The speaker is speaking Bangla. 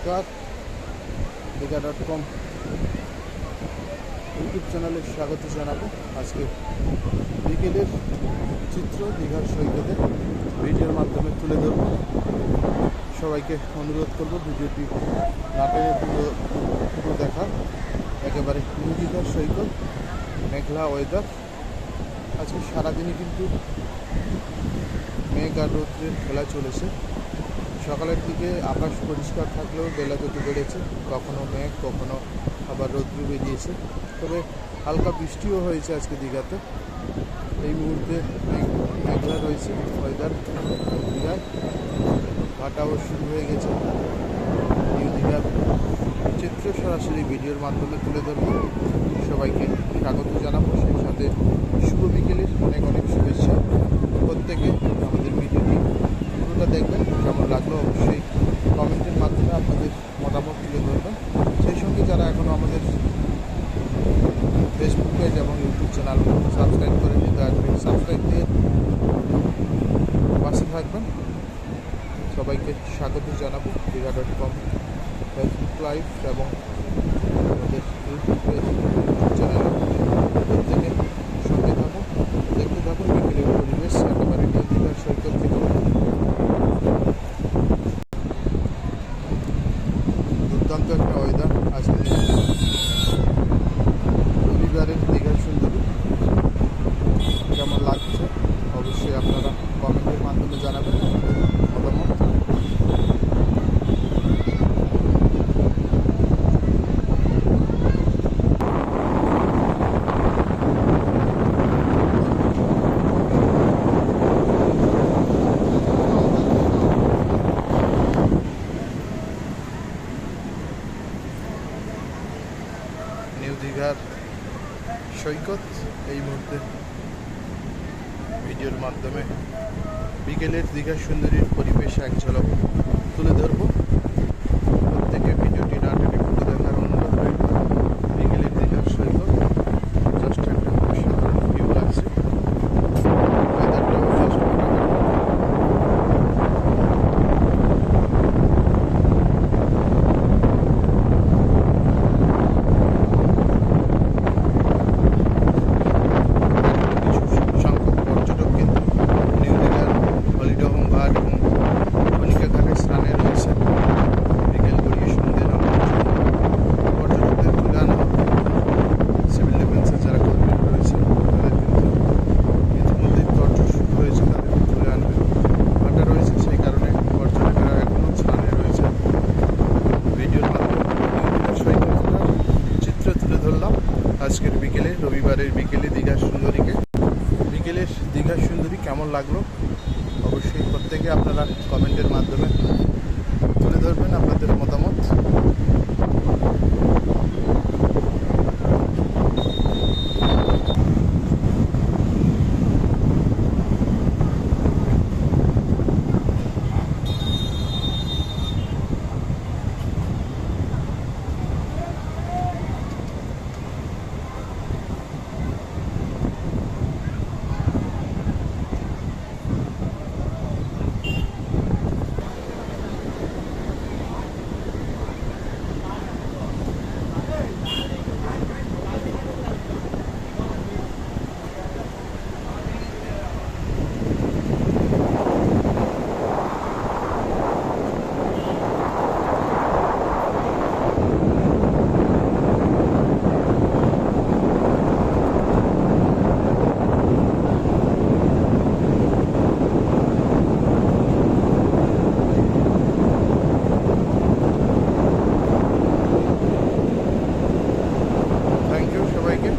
নমস্কার, দীঘা.com ইউটিউব চ্যানেলে স্বাগত জানাবো। আজকে বিকেলের চিত্র দীঘার সৈকতে ভিডিওর মাধ্যমে তুলে ধরবো। সবাইকে অনুরোধ করব ভিডিওটি না টেনে পুরো দেখা। একেবারে নিউ দীঘার সৈকত, মেঘলা ওয়েদার। আজকে সারাদিনই কিন্তু মেঘ আর রৌদ্রের খেলা চলেছে। সকালের দিকে আকাশ পরিষ্কার থাকলেও বেলা যত বেড়েছে, কখনো মেঘ কখনো আবার রৌদ্র বেরিয়েছে। তবে হালকা বৃষ্টিও হয়েছে আজকে দীঘাতে। এই মুহূর্তে মেঘলা রয়েছে ওয়েদার দীঘায়। ভাটাও শুরু হয়ে গেছে। নিউ দীঘার চিত্র সরাসরি ভিডিওর মাধ্যমে তুলে ধরব। সবাইকে স্বাগত জানাবো, সেই সাথে শুভ বিকেলের অনেক অনেক শুভেচ্ছা। প্রত্যেকে আমাদের ভিডিওটি পুরোটা দেখবেন, কেমন লাগলো অবশ্যই কমেন্টের মাধ্যমে আপনাদের মতামত তুলে ধরবেন। সেই সঙ্গে যারা এখনও আমাদের ফেসবুক পেজ এবং ইউটিউব চ্যানেল সাবস্ক্রাইব করে নিতে আসবেন, সাবস্ক্রাইব দিয়ে পাশে থাকবেন। সবাইকে স্বাগত জানাবো দীঘা.com ফেসবুক লাইভ এবং আমাদের ইউটিউব পেজ চ্যানেল। প্রত্যেকে সঙ্গে থাকুন, দেখতে থাকুন বিকেলের পরিবেশ একেবারে নিউ দীঘার সৈকত থেকে। দুর্দান্ত একটা ওয়েদার আজকে রবিবারের দীঘার সুন্দরী। কেমন লাগছে অবশ্যই আপনারা কমেন্টের মাধ্যমে জানাবেন মতামত। নিউ দীঘার সৈকত এই মুহূর্তে ভিডিওর মাধ্যমে বিকেলের দীঘার সুন্দরীর পরিবেশ এক ঝলক তুলে ধরবো। প্রত্যেকে ভিডিওটি না টেনে পুরো দেখার অনুরোধ রইল। বিকেলের দীঘার সৈকত জাস্ট একটা অসাধারণ ভিউ লাগছে। ওয়েদারটাও জাস্ট আজকের বিকেলে, রবিবারের বিকেলে দীঘার সুন্দরীকে। বিকেলের দীঘার সুন্দরী কেমন লাগলো অবশ্যই প্রত্যেকে আপনারা কমেন্টের মাধ্যমে তুলে ধরবেন আপনাদের মতামত। থ্যাংক ইউ সবাইকে।